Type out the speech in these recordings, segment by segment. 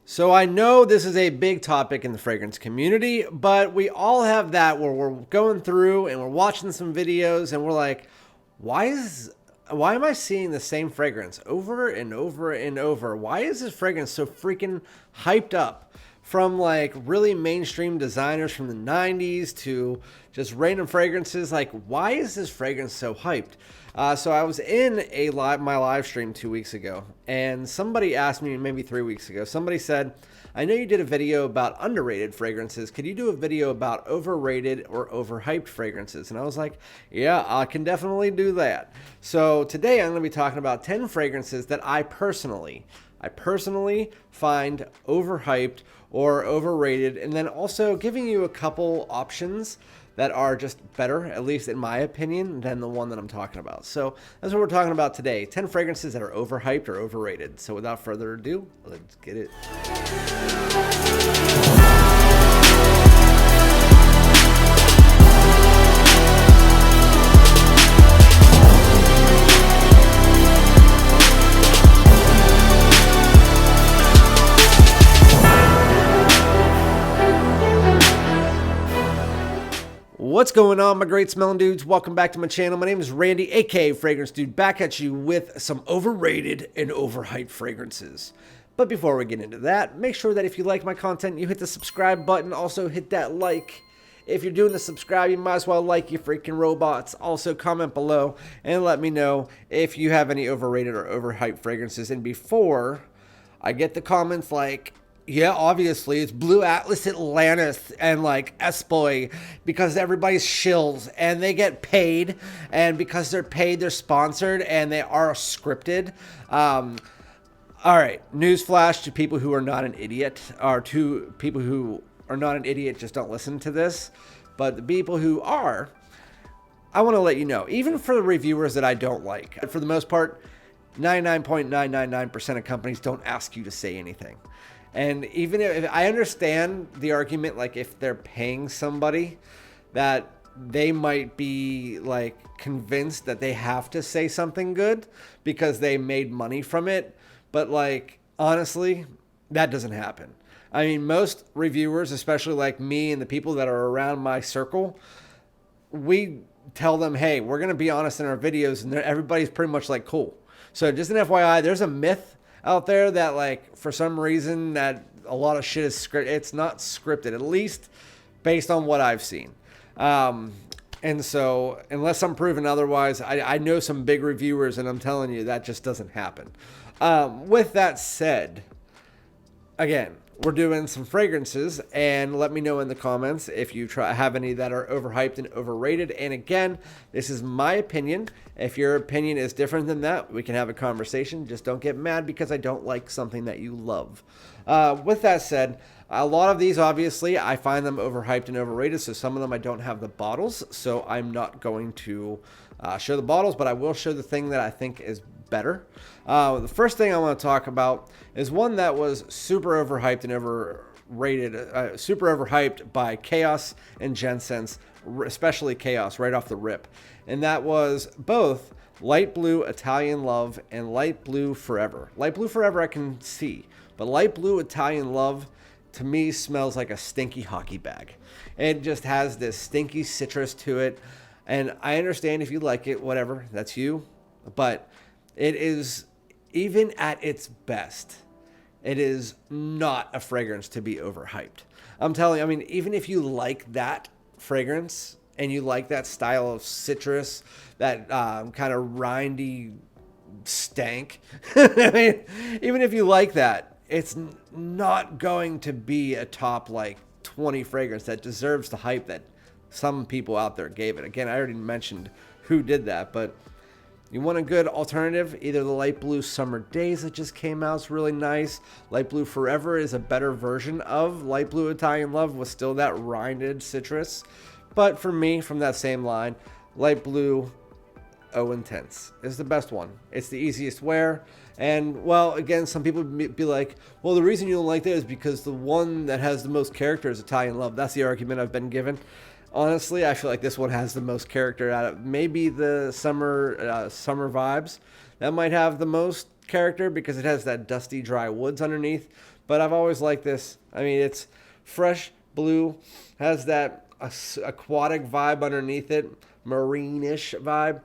So I know this is a big topic in the fragrance community, but we all have that where we're going through and we're watching some videos and we're like, why am I seeing the same fragrance over and over and over? Why is this fragrance so freaking hyped up? From like really mainstream designers from the 90s to just random fragrances. Like, why is this fragrance so hyped? So I was in my live stream 2 weeks ago, and somebody asked me, maybe 3 weeks ago, somebody said, I know you did a video about underrated fragrances. Could you do a video about overrated or overhyped fragrances? And I was like, yeah, I can definitely do that. So today I'm going to be talking about 10 fragrances that I personally find overhyped or overrated, and then also giving you a couple options that are just better, at least in my opinion, than the one that I'm talking about. So that's what we're talking about today. 10 fragrances that are overhyped or overrated. So without further ado, let's get it. What's going on, my great smelling dudes? Welcome back to my channel. My name is Randy, aka FragranceDoud, back at you with some overrated and overhyped fragrances. But before we get into that, make sure that if you like my content, you hit the subscribe button. Also hit that like. If you're doing the subscribe, you might as well like you freaking robots. Also comment below and let me know if you have any overrated or overhyped fragrances. And before I get the comments like, yeah, obviously, it's Blue Atlas Atlantis and like Espoy because everybody's shills and they get paid. And because they're paid, they're sponsored and they are scripted. All right, newsflash to people who are not an idiot, or to people who are not an idiot, just don't listen to this. But the people who are, I want to let you know, even for the reviewers that I don't like, for the most part, 99.999% of companies don't ask you to say anything. And even if I understand the argument, like if they're paying somebody, that they might be like convinced that they have to say something good because they made money from it. But like, honestly, that doesn't happen. I mean, most reviewers, especially like me and the people that are around my circle, we tell them, hey, we're going to be honest in our videos, and everybody's pretty much like, cool. So just an FYI, there's a myth out there that like for some reason that a lot of shit is scripted. It's not scripted, at least based on what I've seen. And so unless I'm proven otherwise, I know some big reviewers, and I'm telling you that just doesn't happen. With that said, again, we're doing some fragrances, and let me know in the comments if you have any that are overhyped and overrated. And again, this is my opinion. If your opinion is different than that, we can have a conversation. Just don't get mad because I don't like something that you love. With that said, a lot of these, obviously, I find them overhyped and overrated. So some of them I don't have the bottles, so I'm not going to show the bottles, but I will show the thing that I think is better. The first thing I want to talk about is one that was super overhyped and overrated, super overhyped by Chaos and Jensen's, especially Chaos right off the rip. And that was both Light Blue Italian Love and Light Blue Forever. Light Blue Forever I can see, but Light Blue Italian Love to me smells like a stinky hockey bag. It just has this stinky citrus to it. And I understand if you like it, whatever, that's you. But it is, even at its best, it is not a fragrance to be overhyped. I'm telling you, I mean, even if you like that fragrance and you like that style of citrus, that kind of rindy stank, I mean, even if you like that, it's not going to be a top like 20 fragrance that deserves the hype that some people out there gave it. Again, I already mentioned who did that, but you want a good alternative, either the Light Blue Summer Days that just came out is really nice. Light Blue Forever is a better version of Light Blue Italian Love with still that rinded citrus. But for me, from that same line, Light Blue Eau Intense is the best one. It's the easiest wear. And, well, again, some people be like, well, the reason you don't like that is because the one that has the most character is Italian Love. That's the argument I've been given. Honestly, I feel like this one has the most character out of maybe the summer vibes. That might have the most character because it has that dusty, dry woods underneath. but I've always liked this. I mean, it's fresh blue, has that aquatic vibe underneath it, marine-ish vibe.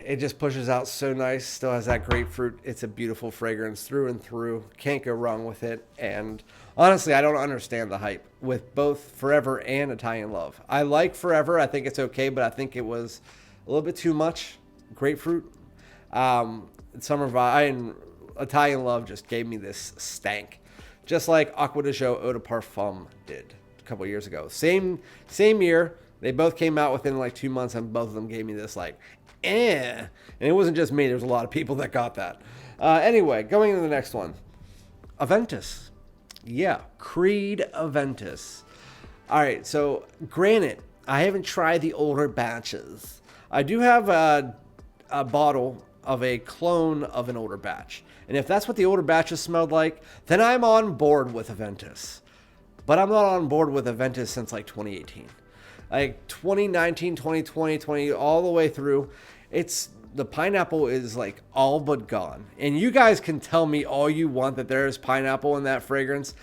It just pushes out so nice. Still has that grapefruit. It's a beautiful fragrance through and through. Can't go wrong with it. And honestly, I don't understand the hype with both Forever and Italian Love. I like Forever. I think it's okay, but I think it was a little bit too much grapefruit. Summer Vibe and Italian Love just gave me this stank, just like Aqua de Joe Eau de Parfum did a couple years ago. Same year. They both came out within like 2 months, and both of them gave me this like, And it wasn't just me. There's a lot of people that got that. Anyway, going into the next one. Aventus. Yeah, Creed Aventus. All right, so granted, I haven't tried the older batches. I do have a bottle of a clone of an older batch. And if that's what the older batches smelled like, then I'm on board with Aventus. But I'm not on board with Aventus since like 2018. Like 2019, 2020, 20, all the way through. The pineapple is like all but gone. And you guys can tell me all you want that there is pineapple in that fragrance.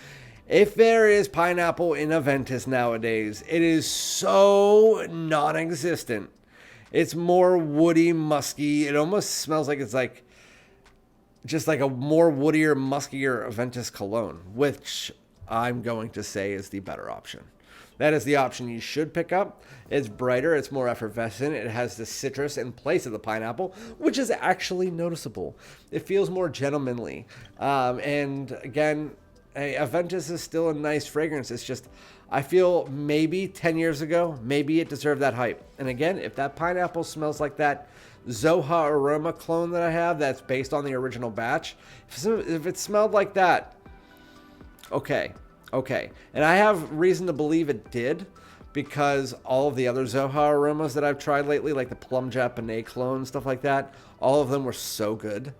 If there is pineapple in Aventus nowadays, it is so non-existent. It's more woody, musky. It almost smells like it's like just like a more woodier, muskier Aventus Cologne, which I'm going to say is the better option. That is the option you should pick up. It's brighter, it's more effervescent, it has the citrus in place of the pineapple, which is actually noticeable. It feels more gentlemanly. And again, Aventus is still a nice fragrance. It's just, I feel maybe 10 years ago, maybe it deserved that hype. And again, if that pineapple smells like that Zoha Aroma clone that I have that's based on the original batch, if it smelled like that, okay. And I have reason to believe it did, because all of the other Zoha aromas that I've tried lately, like the Plum Japonais clone, stuff like that, all of them were so good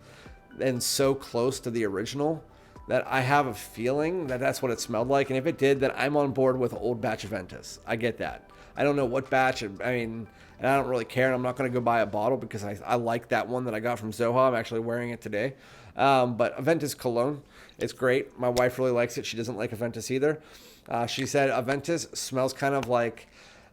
and so close to the original that I have a feeling that that's what it smelled like. And if it did, then I'm on board with old batch Aventus. I get that. I don't know what batch. I mean, and I don't really care. And I'm not going to go buy a bottle because I like that one that I got from Zoha. I'm actually wearing it today. But Aventus Cologne, it's great. My wife really likes it. She doesn't like Aventus either. She said Aventus smells kind of like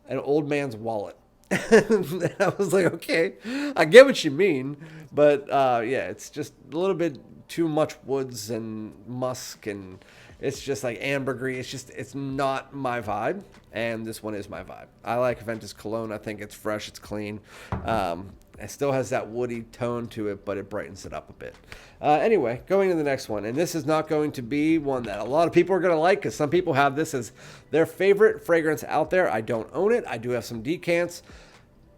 an old man's wallet. And I was like, okay, I get what you mean. But yeah, it's just a little bit too much woods and musk, and it's just like ambergris. It's not my vibe. And this one is my vibe. I like Aventus Cologne. I think it's fresh. It's clean. It still has that woody tone to it, but it brightens it up a bit. Anyway, going to the next one. And this is not going to be one that a lot of people are going to like, because some people have this as their favorite fragrance out there. I don't own it. I do have some decants.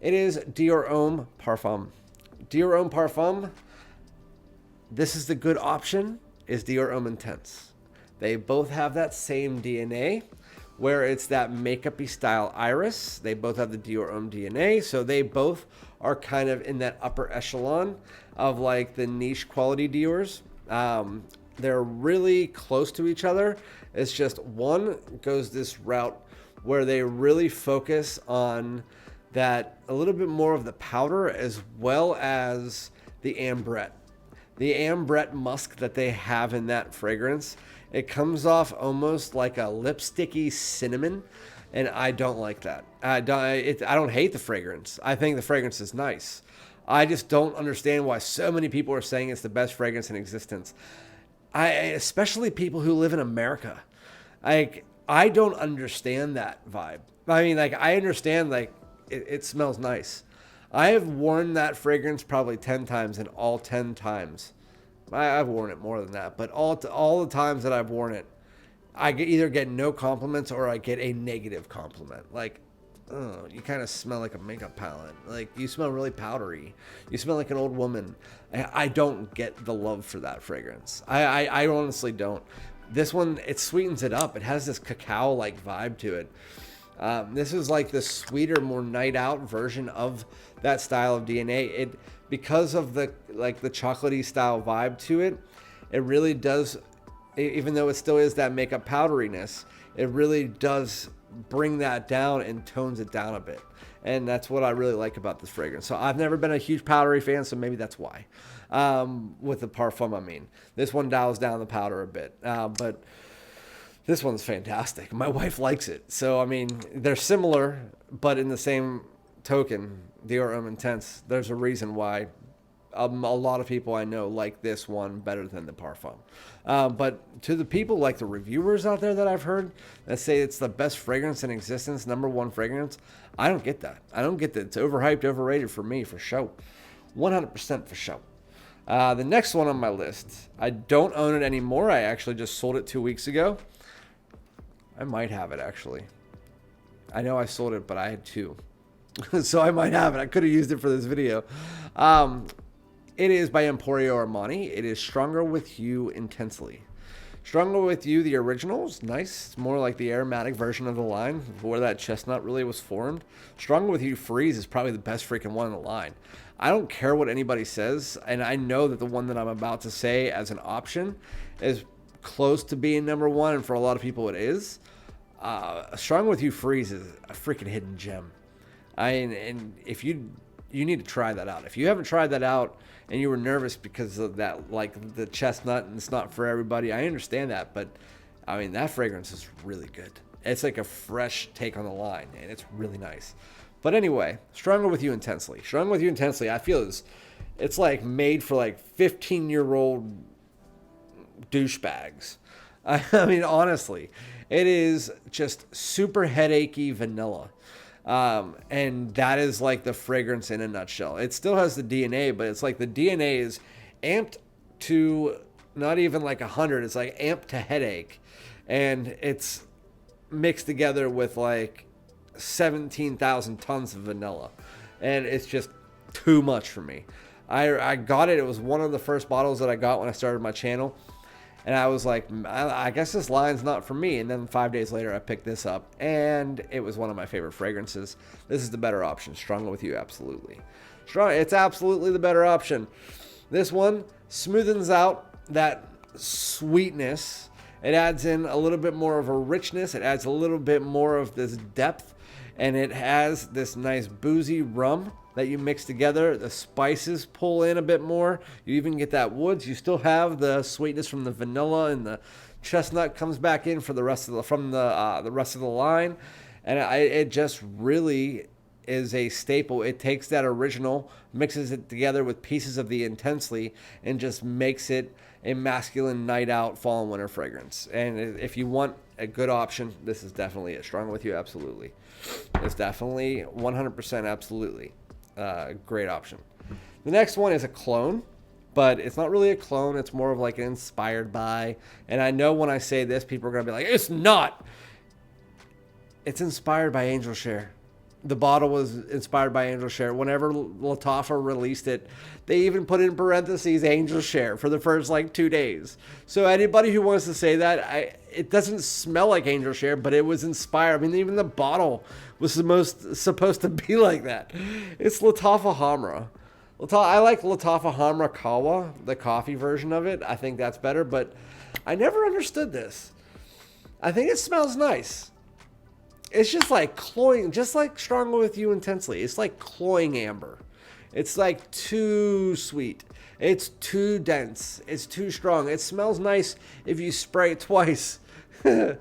It is Dior Homme Parfum. Dior Homme Parfum, this is the good option, is Dior Homme Intense. They both have that same DNA, where it's that makeup-y style iris. They both have the Dior Homme DNA, so they both are kind of in that upper echelon of like the niche quality Diors. They're really close to each other. It's just one goes this route where they really focus on that a little bit more of the powder as well as the ambrette. The ambrette musk that they have in that fragrance, it comes off almost like a lipsticky cinnamon, and I don't like that. I don't hate the fragrance. I think the fragrance is nice. I just don't understand why so many people are saying it's the best fragrance in existence. Especially people who live in America. I don't understand that vibe. I mean, like, I understand, like, it smells nice. I have worn that fragrance probably 10 times, and all 10 times, I've worn it more than that, but all the times that I've worn it, I either get no compliments or I get a negative compliment. Like, oh, you kind of smell like a makeup palette. Like, you smell really powdery. You smell like an old woman. I don't get the love for that fragrance. I honestly don't. This one, it sweetens it up. It has this cacao-like vibe to it. This is like the sweeter, more night out version of that style of DNA. Because of the chocolatey style vibe to it, it really does, even though it still is that makeup powderiness, it really does bring that down and tones it down a bit. And that's what I really like about this fragrance. So I've never been a huge powdery fan, so maybe that's why. with the Parfum, I mean. This one dials down the powder a bit. But this one's fantastic. My wife likes it. So, I mean, they're similar, but in the same token, Dior Homme Intense, there's a reason why a lot of people I know like this one better than the Parfum. But to the people, like the reviewers out there that I've heard that say it's the best fragrance in existence, #1 fragrance, I don't get that. I don't get that. It's overhyped, overrated for me, for show. 100% for show. The next one on my list, I don't own it anymore. I actually just sold it 2 weeks ago. I might have it, actually. I know I sold it, but I had 2. So I might have it. I could have used it for this video. It is by Emporio Armani. It is Stronger With You Intensely. Stronger With You, the original, is nice. It's more like the aromatic version of the line, where that chestnut really was formed. Stronger With You Freeze is probably the best freaking one in the line. I don't care what anybody says, and I know that the one that I'm about to say as an option is close to being #1, and for a lot of people it is. Stronger With You Freeze is a freaking hidden gem. And if you need to try that out. If you haven't tried that out and you were nervous because of that, like the chestnut, and it's not for everybody, I understand that, but I mean, that fragrance is really good. It's like a fresh take on the line, and it's really nice. But anyway, Stronger With You Intensely. Stronger With You Intensely, I feel it's like made for like 15-year-old douchebags. I mean, honestly, it is just super headachy vanilla. And that is like the fragrance in a nutshell. It still has the DNA, but it's like the DNA is amped to not even like 100. It's like amped to headache. And it's mixed together with like 17,000 tons of vanilla. And it's just too much for me. I got it. It was one of the first bottles that I got when I started my channel. And I was like, I guess this line's not for me. And then 5 days later, I picked this up, and it was one of my favorite fragrances. This is the better option. Stronger With You, absolutely. It's absolutely the better option. This one smoothens out that sweetness. It adds in a little bit more of a richness. It adds a little bit more of this depth. And it has this nice boozy rum that you mix together. The spices pull in a bit more. You even get that woods. You still have the sweetness from the vanilla, and the chestnut comes back in for the rest of the rest of the line. And it just really is a staple. It takes that original, mixes it together with pieces of the Intensely, and just makes it a masculine night out fall and winter fragrance. And if you want a good option, this is definitely it. Stronger With You, absolutely. It's definitely 100% absolutely. Great option. The next one is a clone, but it's not really a clone. It's more of like an inspired by. And I know when I say this, people are going to be like, it's not. It's inspired by Angel Share. The bottle was inspired by Angel Share. Whenever Lattafa released it, they even put in parentheses Angel Share for the first like 2 days. So anybody who wants to say that, it doesn't smell like Angel Share, but it was inspired. I mean, even the bottle was supposed to be like that. It's Lattafa Khamrah. I like Lattafa Khamrah Qahwa, the coffee version of it. I think that's better, but I never understood this. I think it smells nice. It's just like cloying, just like Stronger With You Intensely. It's like cloying amber. It's like too sweet. It's too dense. It's too strong. It smells nice if you spray it twice. I'm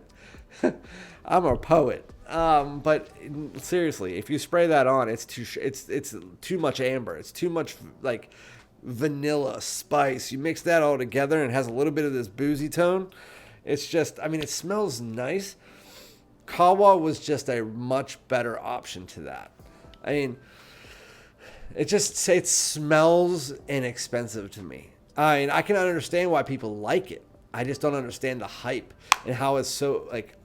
a poet. But seriously, if you spray that on, it's too much amber. It's too much like vanilla spice. You mix that all together and it has a little bit of this boozy tone. It's just, I mean, it smells nice. Qahwa was just a much better option to that. I mean, it smells inexpensive to me. I mean, I can understand why people like it. I just don't understand the hype and how it's so like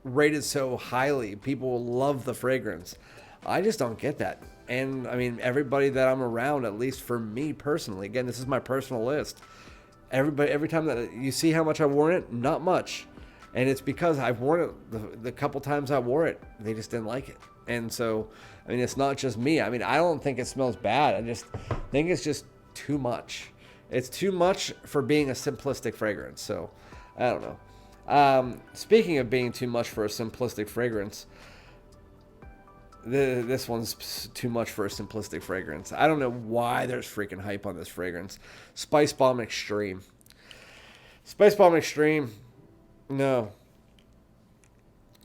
rated so highly. People love the fragrance. I just don't get that. And I mean, everybody that I'm around, at least for me personally, again, this is my personal list. Every time that you see how much I wore it, not much. And it's because I've worn it the couple times I wore it, they just didn't like it. And so, I mean, it's not just me. I mean, I don't think it smells bad. I just think it's just too much. It's too much for being a simplistic fragrance. So, I don't know. Speaking of being too much for a simplistic fragrance, This one's too much for a simplistic fragrance. I don't know why there's freaking hype on this fragrance. Spicebomb Extreme. Spicebomb Extreme. No.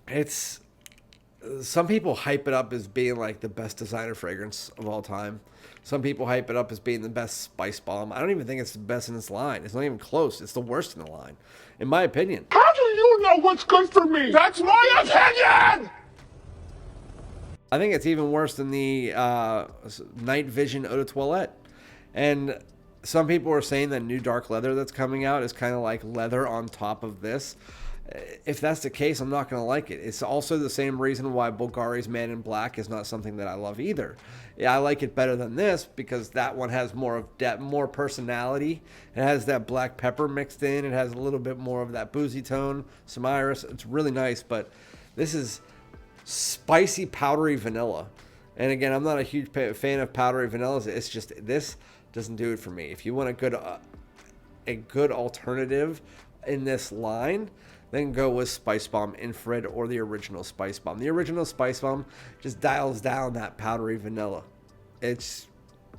It's... Some people hype it up as being like the best designer fragrance of all time. Some people hype it up as being the best spice bomb. I don't even think it's the best in this line. It's not even close. It's the worst in the line, in my opinion. How do you know what's good for me? That's my opinion! I think it's even worse than the Night Vision Eau de Toilette. And some people are saying that new dark leather that's coming out is kind of like leather on top of this. If that's the case, I'm not going to like it. It's also the same reason why Bulgari's Man in Black is not something that I love either. Yeah, I like it better than this because that one has more of depth, more personality. It has that black pepper mixed in. It has a little bit more of that boozy tone, some iris. It's really nice, but this is spicy, powdery vanilla. And again, I'm not a huge fan of powdery vanillas. It's just this doesn't do it for me. If you want a good alternative in this line, then go with Spicebomb Infrared or the original Spicebomb. The original Spicebomb just dials down that powdery vanilla. It's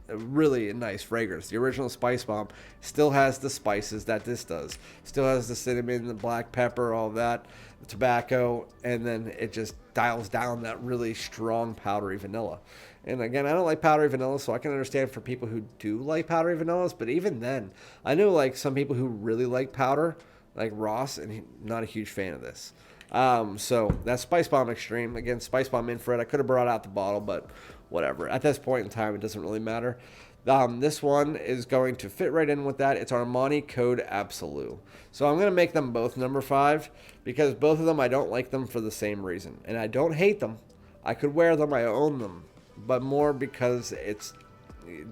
really a nice fragrance. The original Spicebomb still has the spices that this does. Still has the cinnamon, the black pepper, all that, the tobacco, and then it just dials down that really strong powdery vanilla. And again, I don't like powdery vanilla, so I can understand for people who do like powdery vanillas, but even then, I know like some people who really like powder, like Ross, and he's not a huge fan of this. So that's Spicebomb Extreme. Again, Spicebomb Infrared. I could have brought out the bottle, but whatever. At this point in time, it doesn't really matter. This one is going to fit right in with that. It's Armani Code Absolu. So I'm going to make them both number 5 because both of them, I don't like them for the same reason. And I don't hate them. I could wear them. I own them. But more because it's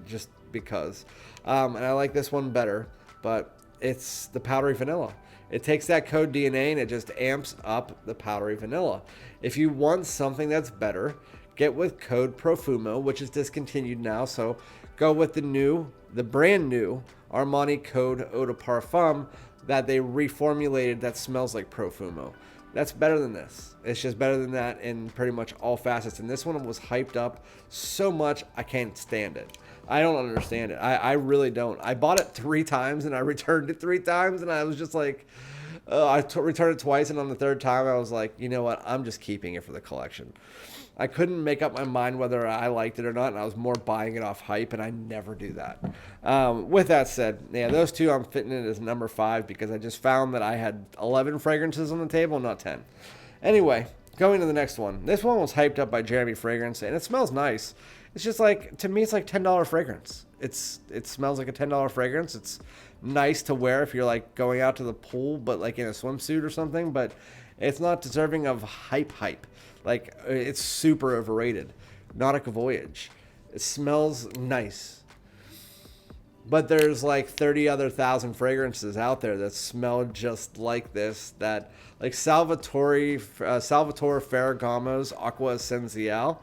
just because. And I like this one better, but it's the powdery vanilla. It takes that Code DNA and it just amps up the powdery vanilla. If you want something that's better, get with Code Profumo, which is discontinued now. So go with the brand new Armani Code Eau de Parfum that they reformulated that smells like Profumo. That's better than this. It's just better than that in pretty much all facets. And this one was hyped up so much, I can't stand it. I don't understand it. I really don't. I bought it 3 times and I returned it 3 times. And I was just like, returned it twice. And on the 3rd time, I was like, you know what? I'm just keeping it for the collection. I couldn't make up my mind whether I liked it or not. And I was more buying it off hype. And I never do that. With that said, yeah, those two I'm fitting it as number 5 because I just found that I had 11 fragrances on the table, not 10. Anyway, going to the next one. This one was hyped up by Jeremy Fragrance. And it smells nice. It's just like, to me, it's like $10 fragrance. It smells like a $10 fragrance. It's nice to wear if you're like going out to the pool, but like in a swimsuit or something, but it's not deserving of hype. Like, it's super overrated. Nautica Voyage. It smells nice. But there's like 30 other thousand fragrances out there that smell just like this, that like Salvatore Ferragamo's Aqua Essenziale.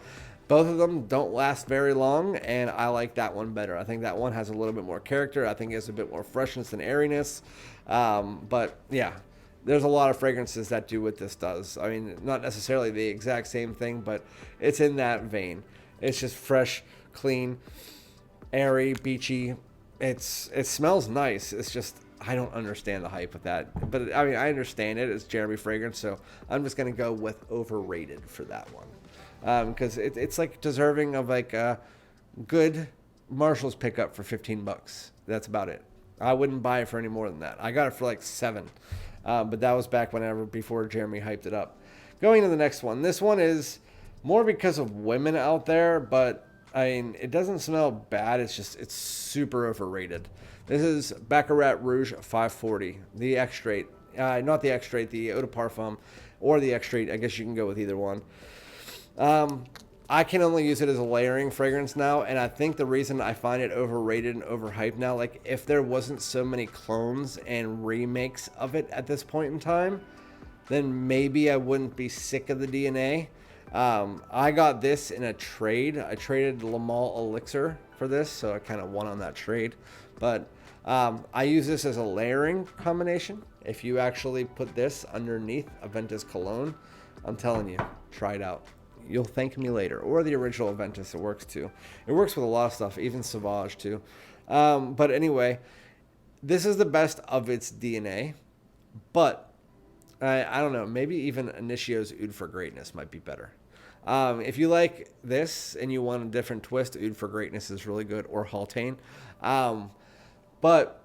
Both of them don't last very long, and I like that one better. I think that one has a little bit more character. I think it has a bit more freshness and airiness. But yeah, there's a lot of fragrances that do what this does. I mean, not necessarily the exact same thing, but it's in that vein. It's just fresh, clean, airy, beachy. It smells nice. It's just, I don't understand the hype with that. But I mean, I understand it. It's Jeremy Fragrance, so I'm just going to go with overrated for that one. Because it's like deserving of like a good Marshall's pickup for $15. That's about it. I wouldn't buy it for any more than that. I got it for like $7, but that was back before Jeremy hyped it up. Going to the next one. This one is more because of women out there, but I mean, it doesn't smell bad. It's super overrated. This is Baccarat Rouge 540, the extrait, not the extrait, the Eau de Parfum, or the extrait. I guess you can go with either one. I can only use it as a layering fragrance now, and I think the reason I find it overrated and overhyped now, like if there wasn't so many clones and remakes of it at this point in time, then maybe I wouldn't be sick of the DNA. I got this in a trade. I traded Lhomme Elixir for this, so I kind of won on that trade. But I use this as a layering combination. If you actually put this underneath Aventus Cologne, I'm telling you, try it out. You'll thank me later. Or the original Aventus, it works too. It works with a lot of stuff, even Sauvage too. But anyway, this is the best of its DNA. But I don't know, maybe even Initio's Oud for Greatness might be better. If you like this and you want a different twist, Oud for Greatness is really good, or Haltane. But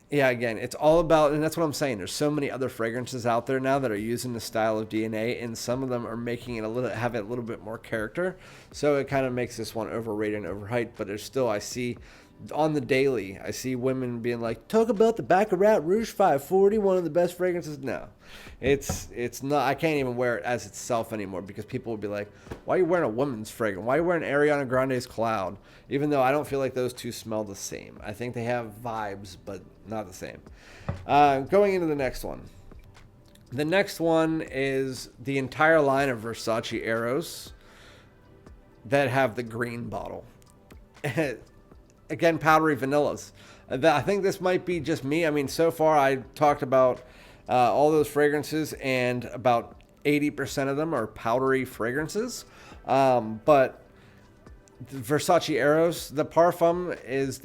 yeah, again, it's all about, and that's what I'm saying. There's so many other fragrances out there now that are using the style of DNA, and some of them are making it have it a little bit more character. So it kind of makes this one overrated and overhyped. But there's still, I see on the daily, I see women being like, talk about the Baccarat Rouge 540, one of the best fragrances. No, it's not. I can't even wear it as itself anymore because people will be like, why are you wearing a woman's fragrance? Why are you wearing Ariana Grande's Cloud? Even though I don't feel like those two smell the same. I think they have vibes, but not the same. Going into the next one. The next one is the entire line of Versace Eros that have the green bottle. Again, powdery vanillas. I think this might be just me. I mean, so far I talked about all those fragrances, and about 80% of them are powdery fragrances. But Versace Eros, the Parfum is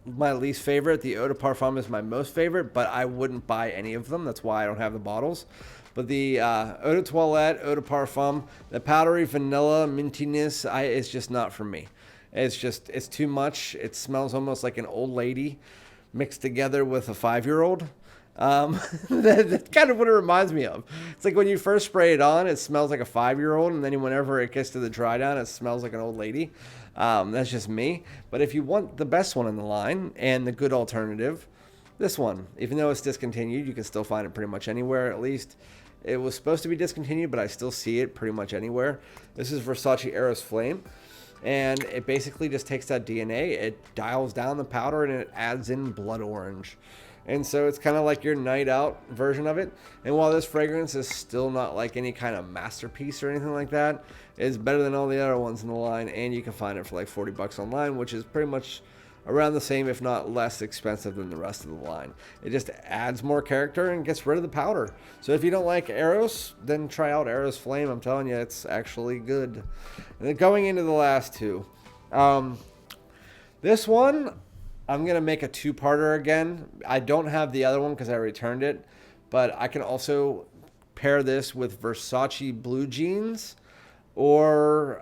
my least favorite. The Eau de Parfum is my most favorite, but I wouldn't buy any of them. That's why I don't have the bottles. But the Eau de Toilette, Eau de Parfum, the powdery vanilla mintiness, it's just not for me. It's too much. It smells almost like an old lady mixed together with a 5-year-old. That's kind of what it reminds me of. It's like when you first spray it on, it smells like a 5-year-old, and then whenever it gets to the dry down, it smells like an old lady. That's just me. But if you want the best one in the line and the good alternative, this one, even though it's discontinued, you can still find it pretty much anywhere. At least it was supposed to be discontinued, but I still see it pretty much anywhere. This is Versace Eros Flame. And it basically just takes that DNA, it dials down the powder, and it adds in blood orange. And so it's kind of like your night out version of it. And while this fragrance is still not like any kind of masterpiece or anything like that, it's better than all the other ones in the line. And you can find it for like $40 online, which is pretty much around the same, if not less expensive than the rest of the line. It just adds more character and gets rid of the powder. So if you don't like Eros, then try out Eros Flame. I'm telling you, it's actually good. And then going into the last two. This one, I'm going to make a two-parter again. I don't have the other one because I returned it. But I can also pair this with Versace Blue Jeans or...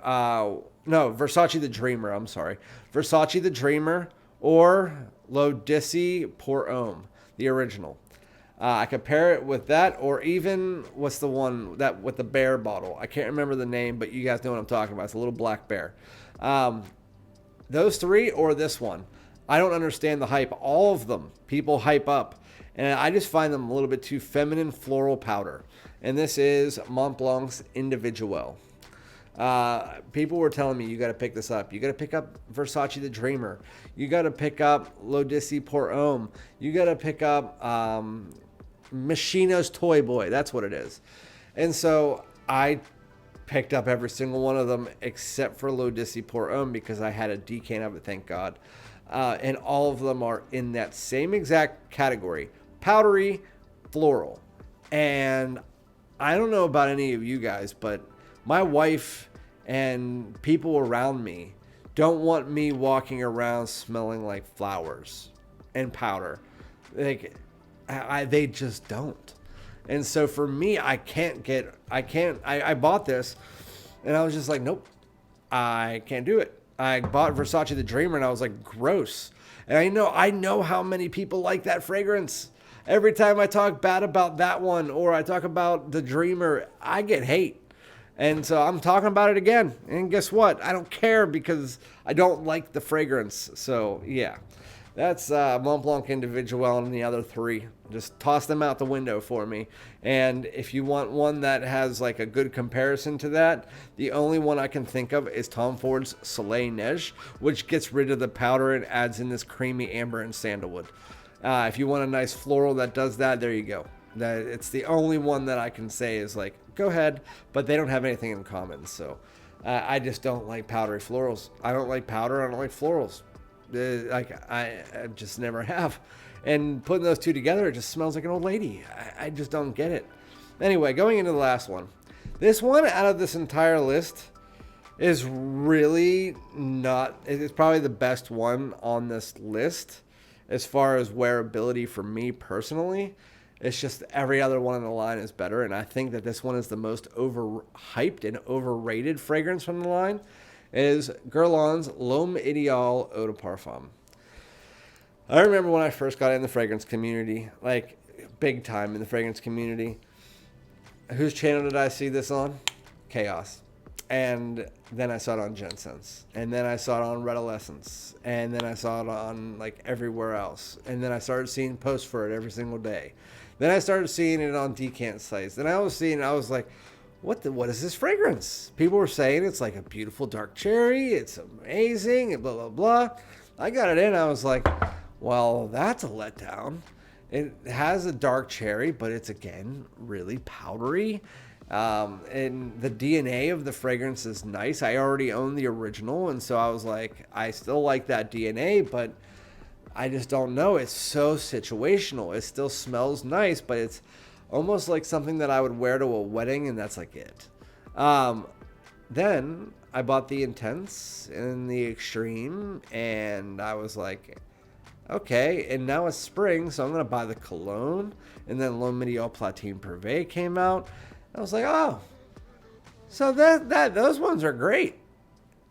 Versace The Dreamer, I'm sorry. Versace The Dreamer or Dissey pour Homme, the original. I could pair it with that, or even, what's the one that with the bear bottle? I can't remember the name, but you guys know what I'm talking about. It's a little black bear. Those three or this one. I don't understand the hype. All of them, people hype up. And I just find them a little bit too feminine floral powder. And this is Mont Blanc's Individuel. People were telling me, you got to pick this up. You got to pick up Versace The Dreamer. You got to pick up Dissey pour Homme. You got to pick up Moschino's Toy Boy. That's what it is. And so I picked up every single one of them except for Dissey pour Homme because I had a decant of it, thank God. And all of them are in that same exact category. Powdery, floral. And I don't know about any of you guys, but my wife and people around me don't want me walking around smelling like flowers and powder. They just don't. And so for me, I bought this and I was just like, nope, I can't do it. I bought Versace The Dreamer and I was like, gross. And I know how many people like that fragrance. Every time I talk bad about that one or I talk about The Dreamer, I get hate. And so I'm talking about it again. And guess what? I don't care because I don't like the fragrance. So, yeah. That's Mont Blanc Individuel and the other three. Just toss them out the window for me. And if you want one that has like a good comparison to that, the only one I can think of is Tom Ford's Soleil Neige, which gets rid of the powder and adds in this creamy amber and sandalwood. If you want a nice floral that does that, there you go. It's the only one that I can say is like, go ahead, but they don't have anything in common. So I just don't like powdery florals. I don't like powder. I don't like florals. I just never have. And putting those two together, it just smells like an old lady. I just don't get it. Anyway, going into the last one. This one out of this entire list is really not, it's probably the best one on this list as far as wearability for me personally. It's just every other one on the line is better, and I think that this one is the most overhyped and overrated fragrance from the line. It is Guerlain's L'Homme Ideal Eau de Parfum. I remember when I first got in the fragrance community, like big time in the fragrance community. Whose channel did I see this on? Chaos. And then I saw it on Jensen's. And then I saw it on Redolescence. And then I saw it on like everywhere else. And then I started seeing posts for it every single day. Then I started seeing it on decant sites. Then I was seeing it, I was like, what is this fragrance? People were saying it's like a beautiful dark cherry. It's amazing. And blah, blah, blah. I got it in. I was like, well, that's a letdown. It has a dark cherry, but it's, again, really powdery. And the DNA of the fragrance is nice. I already own the original, and so I was like, I still like that DNA, but I just don't know. It's so situational. It still smells nice, but it's almost like something that I would wear to a wedding, and that's like it. Then I bought the Intense and the Extreme, and I was like, okay, and now it's spring, so I'm going to buy the Cologne. And then L'Homme Ideal Platine Privé came out. I was like, oh, so those ones are great.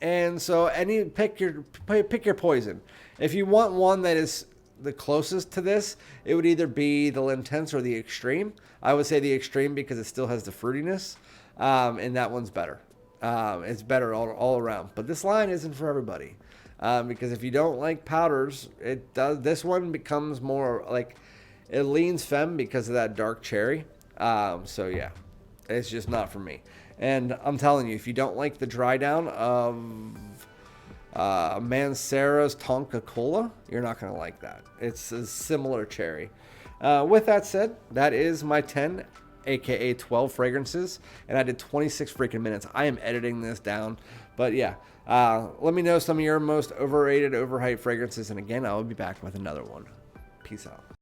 And so pick your poison. If you want one that is the closest to this, it would either be the Intense or the Extreme. I would say the Extreme because it still has the fruitiness, and that one's better. It's better all around. But this line isn't for everybody. Because if you don't like powders, this one becomes more like, it leans femme because of that dark cherry. So yeah, it's just not for me. And I'm telling you, if you don't like the dry down of Mancera's Tonka Cola, you're not going to like that. It's a similar cherry. With that said, that is my 10, aka 12 fragrances, and I did 26 freaking minutes. I am editing this down, but yeah. Let me know some of your most overrated, overhyped fragrances, and again, I will be back with another one. Peace out.